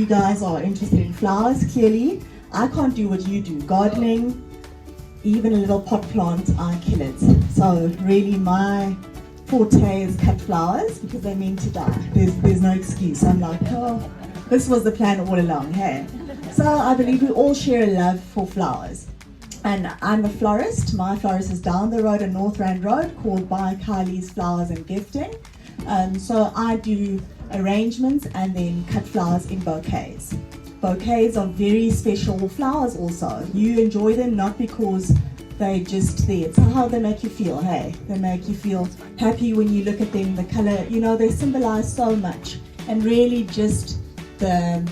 you guys are interested in flowers, clearly. I can't do what you do. Gardening, even a little pot plant, I kill it. So really my forte is cut flowers because they're meant to die. There's no excuse. I'm like, oh, this was the plan all along, hey? So I believe we all share a love for flowers. And I'm a florist. My florist is down the road on North Rand Road called By Kylie's Flowers and Gifting. So I do arrangements and then cut flowers in bouquets. Bouquets are very special flowers also. You enjoy them not because they're just there. It's how they make you feel, hey? They make you feel happy when you look at them, the color, you know, they symbolize so much. And really just the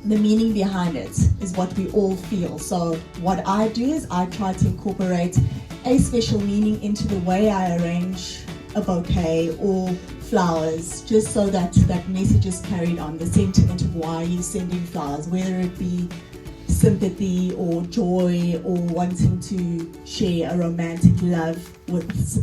meaning behind it is what we all feel. So what I do is I try to incorporate a special meaning into the way I arrange a bouquet or flowers, just so that that message is carried on, the sentiment of why you're sending flowers, whether it be sympathy or joy or wanting to share a romantic love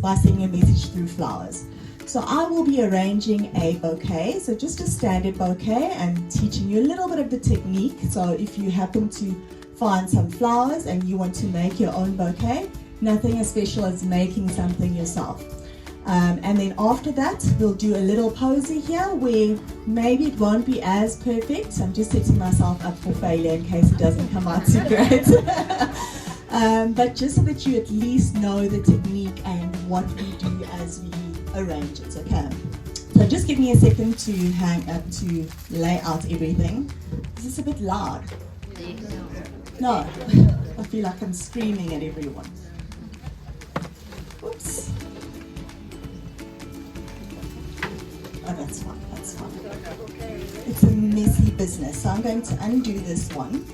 by sending a message through flowers. So I will be arranging a bouquet, so just a standard bouquet, and teaching you a little bit of the technique. So if you happen to find some flowers and you want to make your own bouquet, nothing as special as making something yourself. And then after that, we'll do a little posy here where maybe it won't be as perfect. I'm just setting myself up for failure in case it doesn't come out too great. But just so that you at least know the technique and what we do as we arrange it, okay? So just give me a second to hang up to lay out everything. Is this a bit loud? No, I feel like I'm screaming at everyone. Oops. Oh, that's fine, that's fine. It's a messy business, so I'm going to undo this one.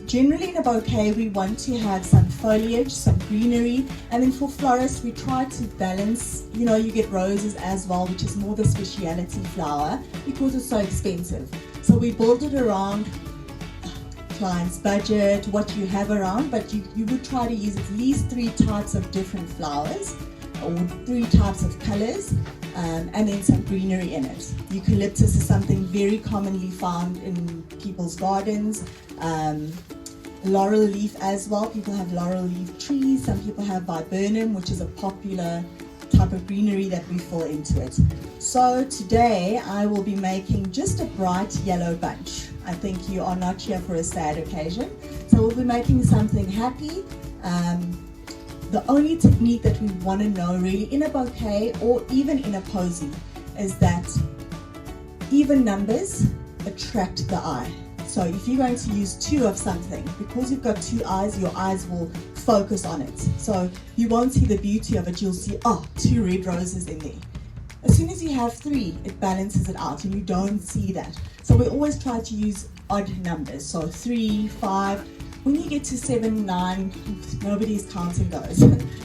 Generally in a bouquet, we want to have some foliage, some greenery, and then for florists, we try to balance, you know, you get roses as well, which is more the speciality flower because it's so expensive. So we build it around client's budget, what you have around, but you would try to use at least 3 types of different flowers or 3 types of colors. And then some greenery in it. Eucalyptus is something very commonly found in people's gardens. Laurel leaf as well. People have laurel leaf trees. Some people have viburnum, which is a popular type of greenery that we fill into it. So today I will be making just a bright yellow bunch. I think you are not here for a sad occasion. So we'll be making something happy. The only technique that we want to know really in a bouquet or even in a posy is that even numbers attract the eye. So if you're going to use 2 of something, because you've got 2 eyes, your eyes will focus on it. So you won't see the beauty of it, you'll see, oh, 2 red roses in there. As soon as you have 3, it balances it out and you don't see that. So we always try to use odd numbers, so 3, 5, when you get to 7, 9, nobody's counting those.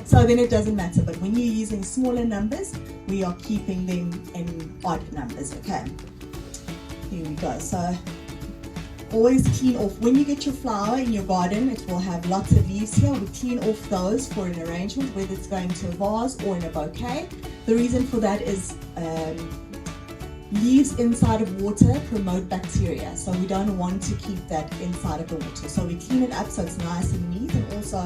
So then it doesn't matter, but when you're using smaller numbers, we are keeping them in odd numbers, okay? Here we go. So always clean off. When you get your flower in your garden, it will have lots of leaves here. We clean off those for an arrangement, whether it's going to a vase or in a bouquet. The reason for that is leaves inside of water promote bacteria, so we don't want to keep that inside of the water. So we clean it up so it's nice and neat, and also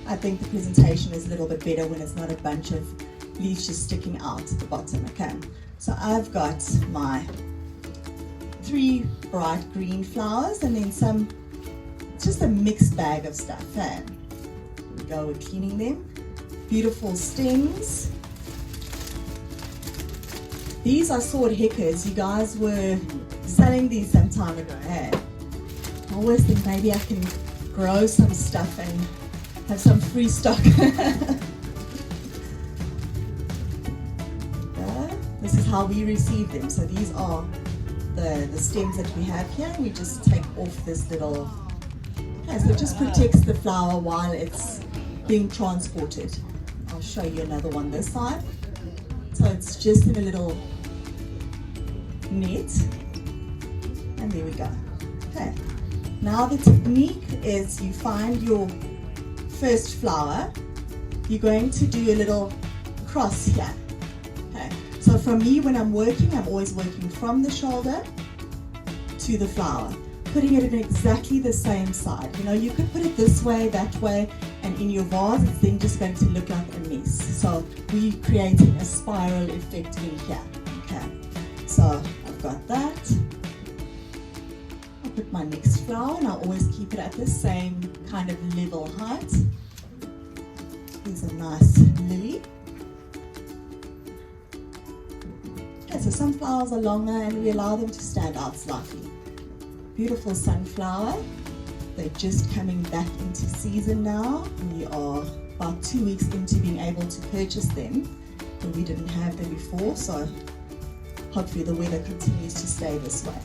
I think the presentation is a little bit better when it's not a bunch of leaves just sticking out at the bottom, okay? So I've got my 3 bright green flowers and then some, just a mixed bag of stuff, hey? Here we go, we're cleaning them. Beautiful stems. These are sword heckers. You guys were selling these some time ago, hey? I always think maybe I can grow some stuff and have some free stock. This is how we receive them. So these are the stems that we have here. We just take off this little, okay, so it just protects the flower while it's being transported. I'll show you another one this side. So it's just in a little net, and there we go. Okay, now the technique is you find your first flower, you're going to do a little cross here. Okay, so for me when I'm working, I'm always working from the shoulder to the flower. putting it in exactly the same side. You know, you could put it this way, that way, and in your vase, it's then just going to look like a mess. So we're creating a spiral effect in here. Okay, so I've got that. I'll put my next flower, and I'll always keep it at the same kind of level height. Here's a nice lily. Okay, so some flowers are longer and we allow them to stand out slightly. Beautiful sunflower. They're just coming back into season now. We are about 2 weeks into being able to purchase them, but we didn't have them before, so hopefully the weather continues to stay this way.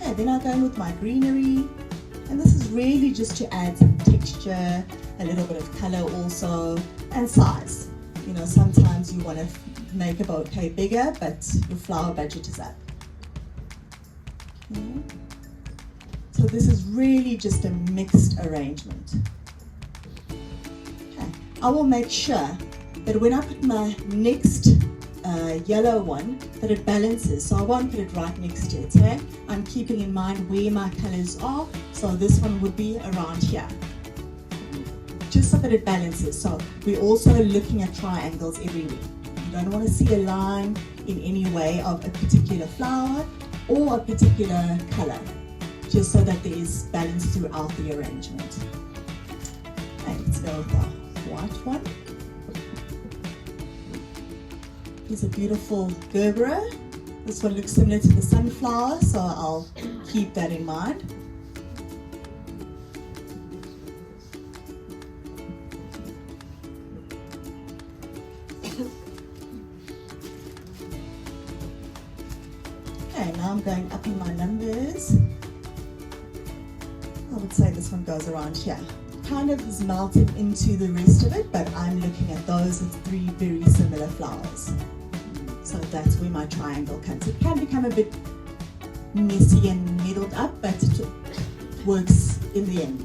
Okay, then I'll go in with my greenery, and this is really just to add some texture, a little bit of color also, and size. You know, sometimes you want to make a bouquet bigger, but your flower budget is up. Okay. So this is really just a mixed arrangement. Okay. I will make sure that when I put my next yellow one, that it balances. So I won't put it right next to it. Okay? I'm keeping in mind where my colors are. So this one would be around here. Just so that it balances. So we're also looking at triangles everywhere. You don't want to see a line in any way of a particular flower or a particular color, just so that there is balance throughout the arrangement. And let's go with the white one. Here's a beautiful gerbera. This one looks similar to the sunflower, so I'll keep that in mind. Okay, now I'm going up in my numbers. I would say this one goes around here. Kind of is melting into the rest of it, but I'm looking at those as 3 very similar flowers. So that's where my triangle comes. It can become a bit messy and muddled up, but it works in the end.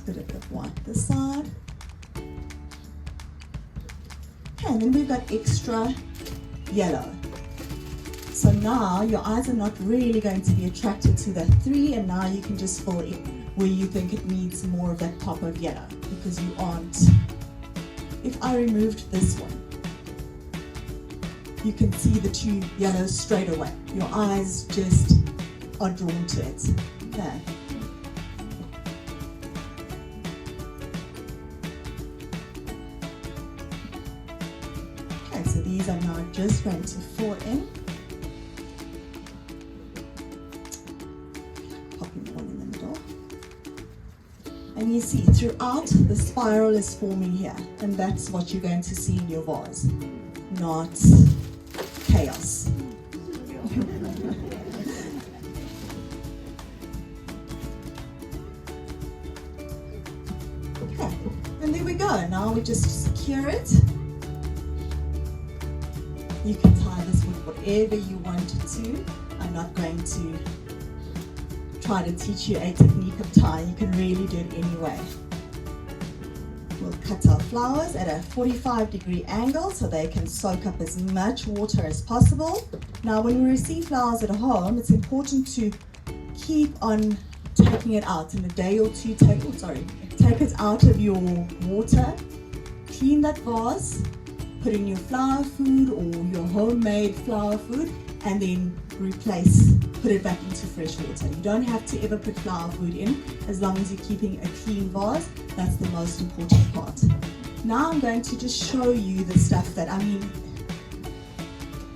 Put a bit of white this side. Okay, and then we've got extra yellow. So now your eyes are not really going to be attracted to that 3, and now you can just fill in where you think it needs more of that pop of yellow, because you aren't. If I removed this one, you can see the 2 yellows straight away. Your eyes just are drawn to it. Okay. Okay, so these are now just going to fill in. And you see throughout the spiral is forming here, and that's what you're going to see in your vase, not chaos. Okay, and there we go. Now we just secure it. You can tie this with whatever you wanted to. I'm not going to try to teach you a technique of tying. You can really do it anyway. We'll cut our flowers at a 45-degree angle so they can soak up as much water as possible. Now when we receive flowers at home, it's important to keep on taking it out. In a day or two, take it out of your water, clean that vase, put in your flower food or your homemade flower food, and then put it back into fresh water. You don't have to ever put flower food in, as long as you're keeping a clean vase. That's the most important part. Now I'm going to just show you the stuff that,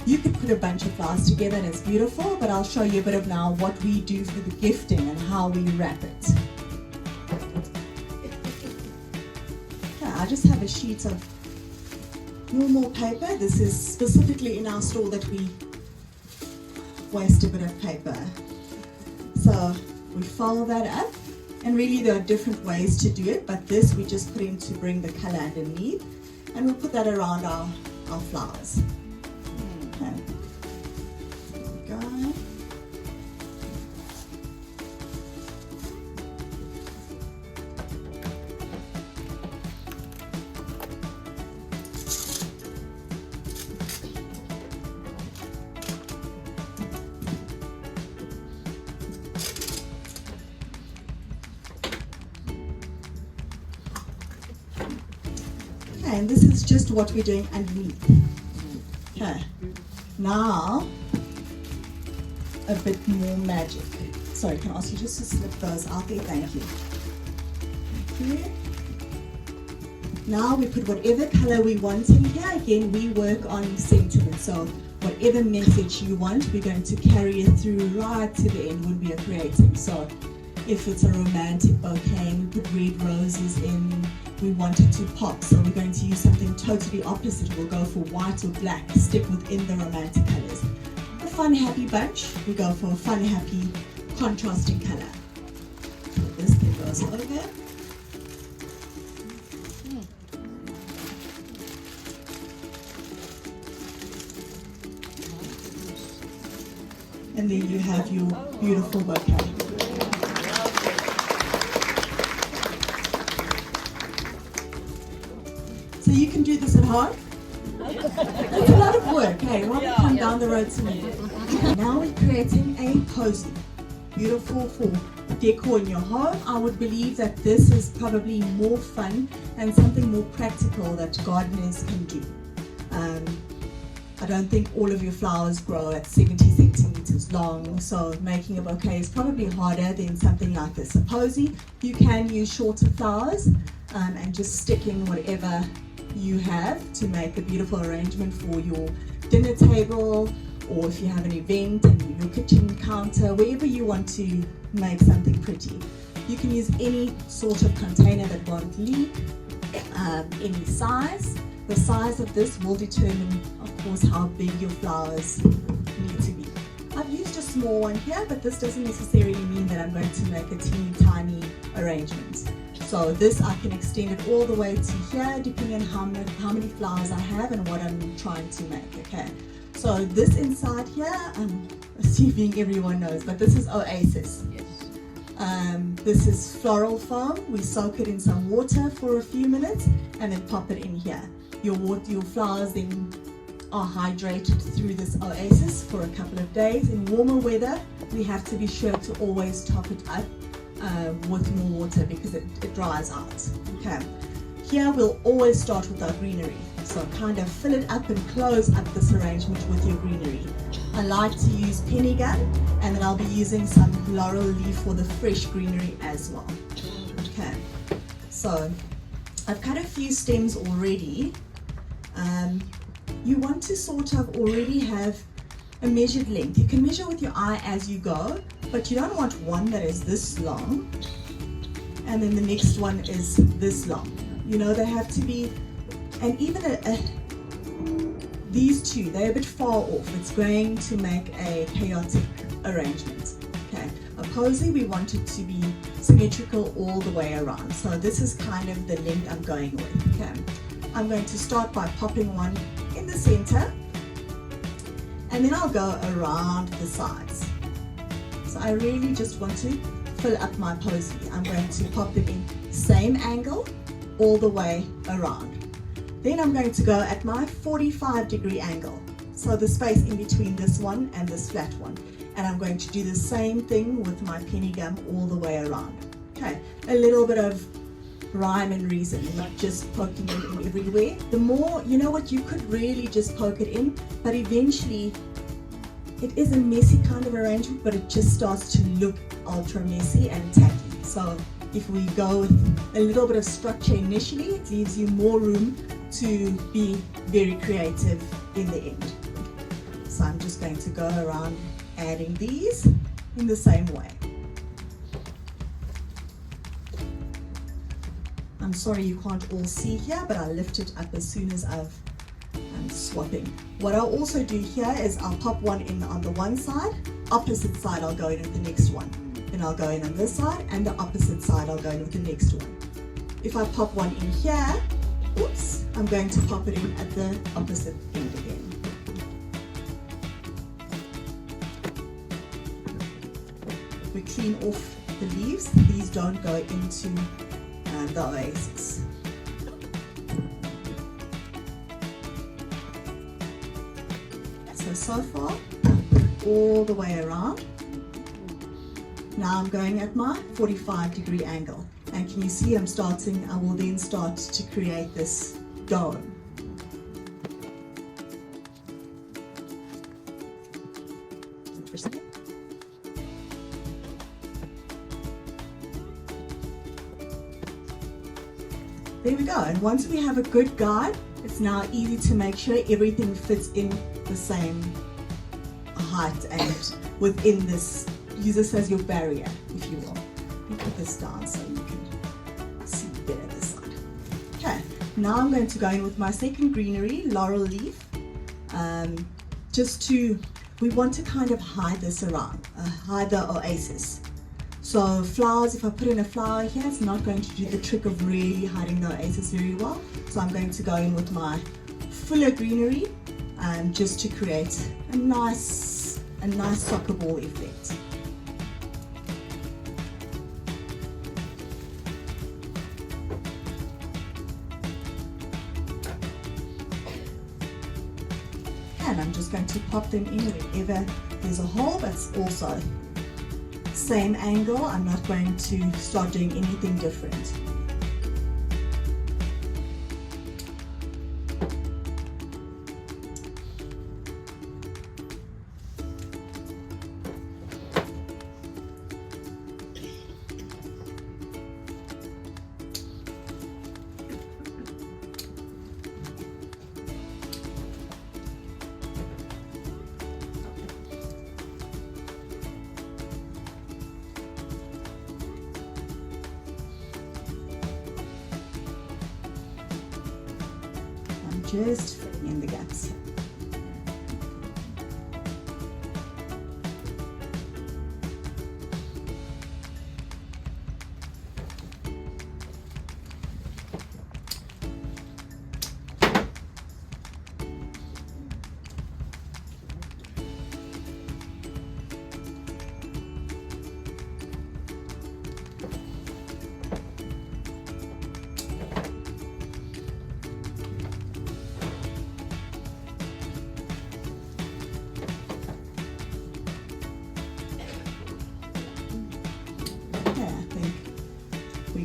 you could put a bunch of flowers together and it's beautiful, but I'll show you a bit of now what we do for the gifting and how we wrap it. Okay, I just have a sheet of normal paper. This is specifically in our store that we waste a bit of paper. So we fold that up, and really there are different ways to do it, but this we just put in to bring the color underneath, and we'll put that around our flowers. Okay. There we go. Okay, and this is just what we're doing underneath. Okay, now a bit more magic. Sorry, can I ask you just to slip those out there? Thank you. Thank you. Now we put whatever color we want in here. Again, we work on sentiment. So whatever message you want, we're going to carry it through right to the end when we are creating. So if it's a romantic bouquet, we put red roses in, we want it to pop. So we're going to use something totally opposite. We'll go for white or black, stick within the romantic colors. A fun, happy bunch, we go for a fun, happy, contrasting color. This thing goes over. And then you have your beautiful bouquet. So you can do this at home. It's a lot of work, hey? Rather come down the road to me. Now we're creating a posy. Beautiful for decor in your home. I would believe that this is probably more fun and something more practical that gardeners can do. I don't think all of your flowers grow at 70 centimeters long, so making a bouquet is probably harder than something like this. A posy, you can use shorter flowers and just stick in whatever you have to make a beautiful arrangement for your dinner table, or if you have an event and your kitchen counter, wherever you want to make something pretty. You can use any sort of container that won't leak, any size. The size of this will determine, of course, how big your flowers need to be. I've used a small one here, but this doesn't necessarily mean that I'm going to make a teeny tiny arrangement. So this, I can extend it all the way to here, depending on how many flowers I have and what I'm trying to make, okay? So this inside here, I'm assuming everyone knows, but this is Oasis. Yes. This is floral foam. We soak it in some water for a few minutes and then pop it in here. Your flowers then are hydrated through this Oasis for a couple of days. In warmer weather, we have to be sure to always top it up with more water because it dries out. Okay. Here we'll always start with our greenery. So kind of fill it up and close up this arrangement with your greenery. I like to use penny gum, and then I'll be using some laurel leaf for the fresh greenery as well. Okay. So I've cut a few stems already. You want to sort of already have a measured length. You can measure with your eye as you go, but you don't want one that is this long and then the next one is this long. You know, they have to be, and even these two, they're a bit far off. It's going to make a chaotic arrangement. Okay, a posy, we want it to be symmetrical all the way around. So this is kind of the length I'm going with. Okay, I'm going to start by popping one in the center, and then I'll go around the sides. So I really just want to fill up my posy. I'm going to pop it in same angle all the way around. Then I'm going to go at my 45-degree angle. So the space in between this one and this flat one. And I'm going to do the same thing with my penny gum all the way around. Okay, a little bit of rhyme and reason, not just poking it in everywhere. The more, you know what, you could really just poke it in, but eventually it is a messy kind of arrangement, but it just starts to look ultra messy and tacky. So if we go with a little bit of structure initially, it leaves you more room to be very creative in the end. So I'm just going to go around adding these in the same way. I'm sorry you can't all see here, but I'll lift it up as soon as I'm swapping. What I'll also do here is I'll pop one in on the one side, opposite side I'll go in with the next one. Then I'll go in on this side, and the opposite side I'll go in with the next one. If I pop one in here, oops, I'm going to pop it in at the opposite end again. We clean off the leaves. These don't go into the oasis. So far, all the way around. Now I'm going at my 45-degree angle. And can you see I'm starting, I will then start to create this keep going. There we go, and once we have a good guide, it's now easy to make sure everything fits in the same height and within this. Use this as your barrier, if you will. Let me put this down so you can see better this side. Okay, now I'm going to go in with my second greenery, laurel leaf. We want to kind of hide this around, hide the oasis. So flowers, if I put in a flower here, it's not going to do the trick of really hiding the oasis very well. So I'm going to go in with my fuller greenery just to create a nice soccer ball effect. And I'm just going to pop them in wherever there's a hole, but it's also same angle. I'm not going to start doing anything different. Just filling in the gaps.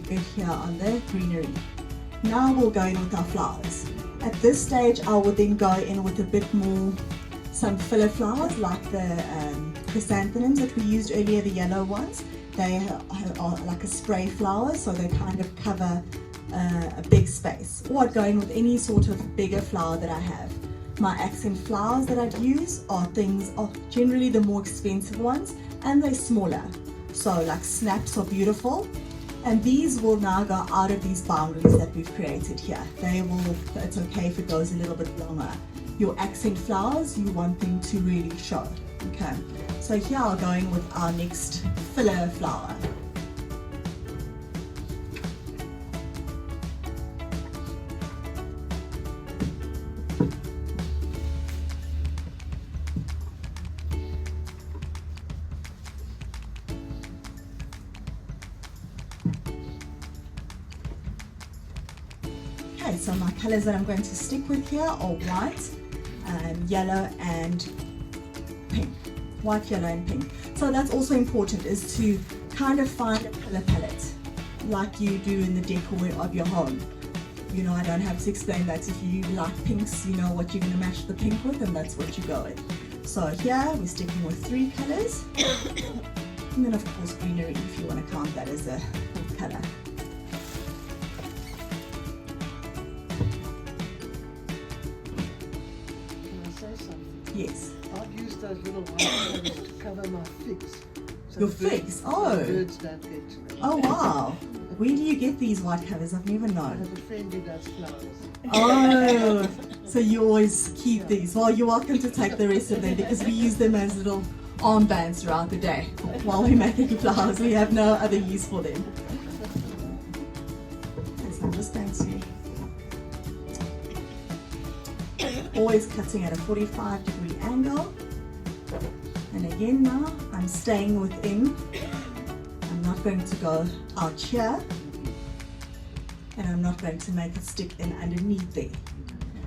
Good here on the greenery. Now we'll go in with our flowers. At this stage I will then go in with a bit more, some filler flowers like the chrysanthemums that we used earlier, the yellow ones. They are like a spray flower, so they kind of cover a big space. Or I'd go in with any sort of bigger flower that I have. My accent flowers that I'd use are generally the more expensive ones, and they're smaller. So like snaps are beautiful. And these will now go out of these boundaries that we've created here. It's okay if it goes a little bit longer. Your accent flowers, you want them to really show. Okay, so here I'll go in with our next filler flower. Okay, so my colors that I'm going to stick with here are white, yellow and pink. White, yellow and pink. So that's also important, is to kind of find a color palette like you do in the decor of your home. You know, I don't have to explain that. If you like pinks, you know what you're going to match the pink with, and that's what you go with. So here we're sticking with 3 colors. And then of course greenery, if you want to count that as a fourth color. Yes. I've used those little white covers to cover my figs. So your figs? Oh. Birds don't get to them. Oh wow. Where do you get these white covers? I've never I known. have a friend who does flowers. Oh, so you always keep these. Well, you're welcome to take the rest of them because we use them as little armbands throughout the day while we're making flowers. We have no other use for them. Okay, so I'm just going to always cutting at a 45-degree angle, and again now I'm staying within. I'm not going to go out here, and I'm not going to make it stick in underneath there,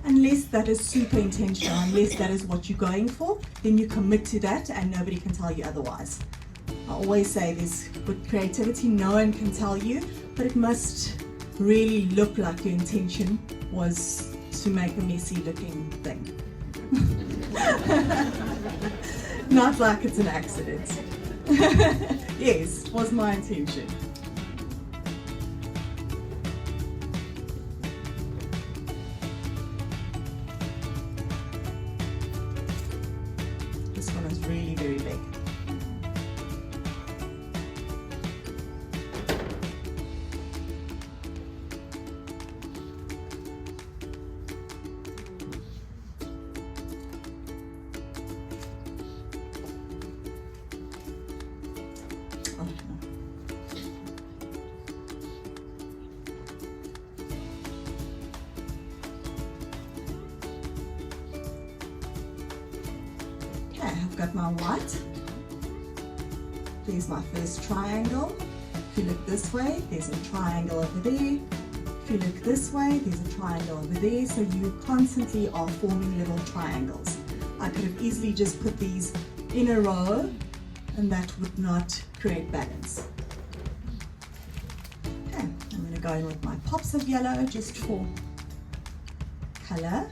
unless that is super intentional. Unless that is what you're going for, then you commit to that and nobody can tell you otherwise. I always say this with creativity, no one can tell you, but it must really look like your intention was to make a messy looking thing. Not like it's an accident. Yes, was my intention. This one is really very big. I've got my white. There's my first triangle. If you look this way, there's a triangle over there. If you look this way, there's a triangle over there. So you constantly are forming little triangles. I could have easily just put these in a row and that would not create balance. Okay, I'm going to go in with my pops of yellow just for color.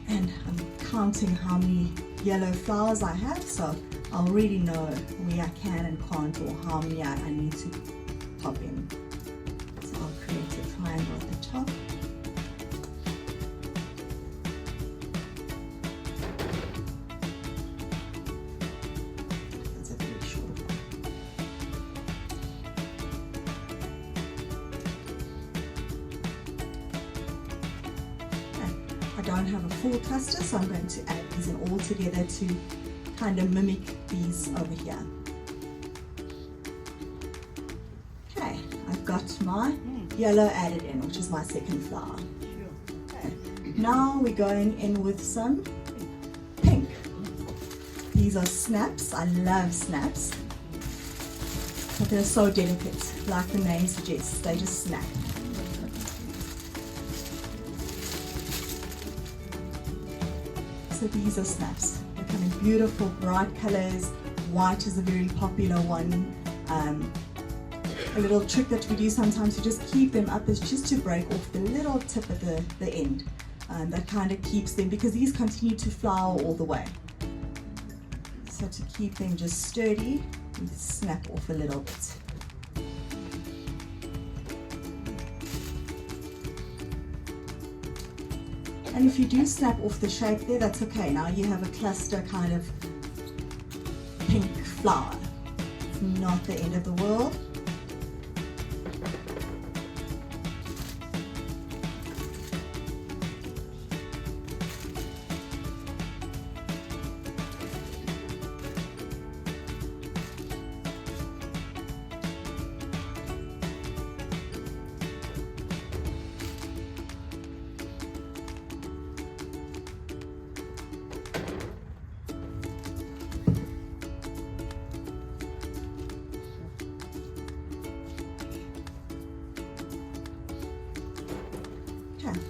And I'm counting how many yellow flowers I have, so I'll really know where I can and can't, or how many I need to pop in. So I'll create a triangle at the top. That's a very short one. I don't have a full cluster, so I'm going to add these in all together to kind of mimic these over here. Okay, I've got my yellow added in, which is my second flower. Okay. Now we're going in with some pink. These are snaps. I love snaps, but they're so delicate, like the name suggests, they just snap. So these are snaps. They come in beautiful bright colors. White is a very popular one. A little trick that we do sometimes to just keep them up is just to break off the little tip at the end. That kind of keeps them, because these continue to flower all the way. So to keep them just sturdy, we snap off a little bit. And if you do snap off the shape there, that's okay. Now you have a cluster kind of pink flower. It's not the end of the world.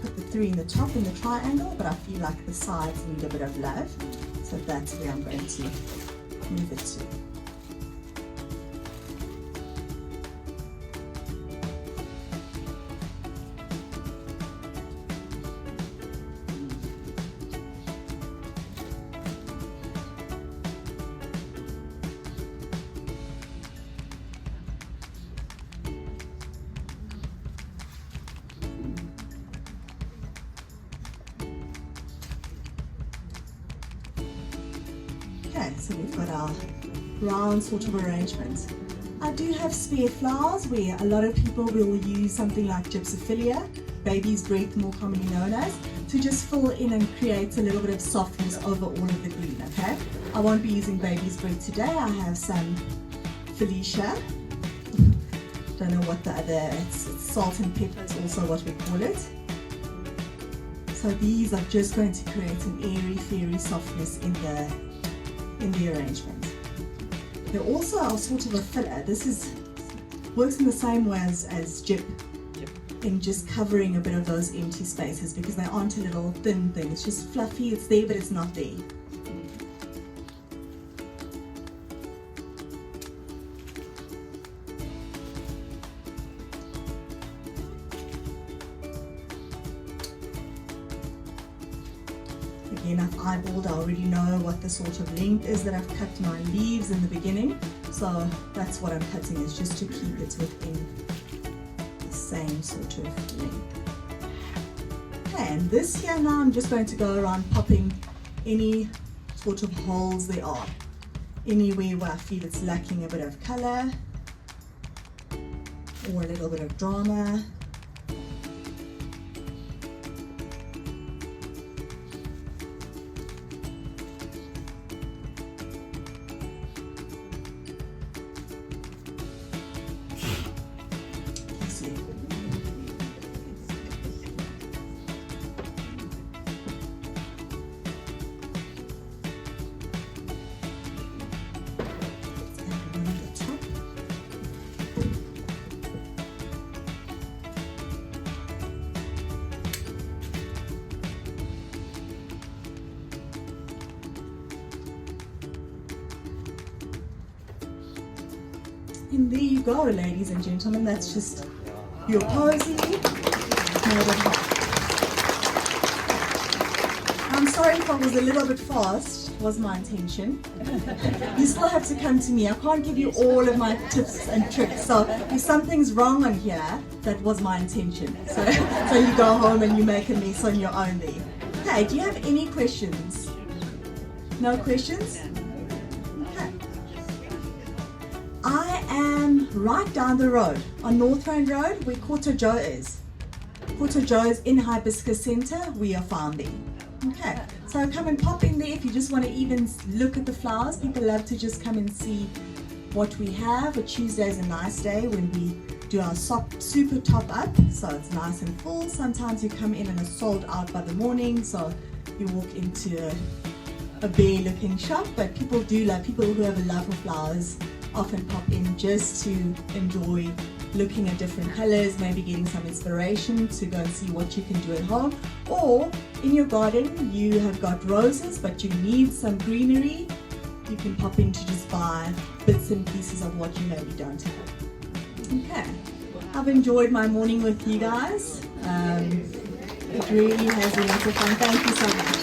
Put the 3 in the top in the triangle, but I feel like the sides need a bit of love, so that's where I'm going to move it to. Okay, so we've got our round sort of arrangement. I do have spare flowers where a lot of people will use something like gypsophilia, baby's breath more commonly known as, to just fill in and create a little bit of softness over all of the green, okay? I won't be using baby's breath today. I have some Felicia. Don't know what the other, it's salt and pepper is also what we call it. So these are just going to create an airy, fairy softness in the arrangement. They're also are sort of a filler. This works in the same way as gyp, in just covering a bit of those empty spaces, because they aren't a little thin thing. It's just fluffy, it's there, but it's not there. Again, I've eyeballed, I already know what the sort of length is that I've cut my leaves in the beginning. So that's what I'm cutting, is just to keep it within the same sort of length. Okay, and this here now I'm just going to go around popping any sort of holes there are. Anywhere where I feel it's lacking a bit of color or a little bit of drama. And there you go, ladies and gentlemen, that's just your posy made of heart. I'm sorry if I was a little bit fast, was my intention. You still have to come to me. I can't give you all of my tips and tricks, so if something's wrong on here, that was my intention. So you go home and you make a mess on your own there. Okay, do you have any questions? No questions? I am right down the road on North Rand Road where Quarter Joe is. Quarter Joe is in Hibiscus Centre. We are found there. Okay, so come and pop in there if you just want to even look at the flowers. People love to just come and see what we have. A Tuesday is a nice day when we do our super top up, so it's nice and full. Sometimes you come in and it's sold out by the morning, so you walk into a bare looking shop, but people do love, people who have a love for flowers often pop in just to enjoy looking at different colors, maybe getting some inspiration to go and see what you can do at home. Or in your garden you have got roses but you need some greenery, you can pop in to just buy bits and pieces of what you maybe don't have. Okay, I've enjoyed my morning with you guys. It really has been lots of fun. Thank you so much.